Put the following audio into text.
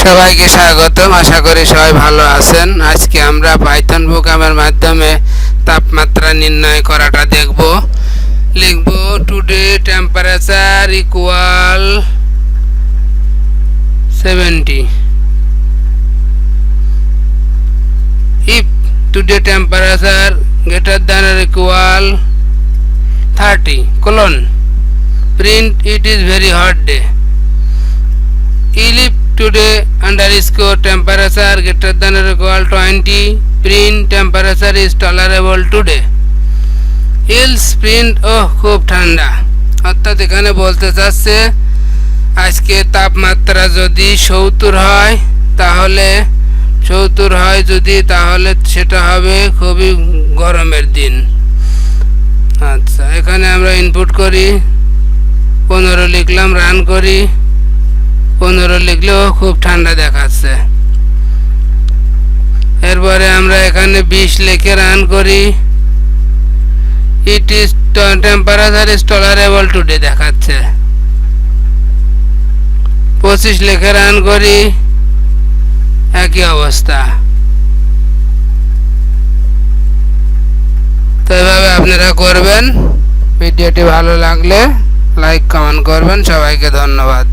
সবাইকে স্বাগতম। আশা করি সবাই ভালো আছেন। আজকে আমরা পাইথন প্রোগ্রামের মাধ্যমে তাপমাত্রা নির্ণয় করাটা দেখব। লিখব today temperature equal 70 if today temperature greater than or equal 30 colon print it is very hot day. If today underscore temperature greater than or equal 20 print temperature is tolerable today. else print খুব ঠান্ডা। অর্থাৎ এখানে বলতে চাচ্ছে আজকে তাপমাত্রা যদি 70 হয় তাহলে 70 হয় যদি তাহলে সেটা হবে খুবই গরমের দিন। আচ্ছা, এখানে আমরা ইনপুট করি 15 লিখলাম, রান করি 15 লিখলেও খুব ঠান্ডা দেখাচ্ছে। এরপরে আমরা এখানে 20 লিখে রান করি, it is temperature is tolerable today দেখাচ্ছে। 25 লিখে রান করি, একই অবস্থা। তো এভাবে আপনারা করবেন। ভিডিওটি ভালো লাগলে লাইক কমেন্ট করবেন। সবাইকে ধন্যবাদ।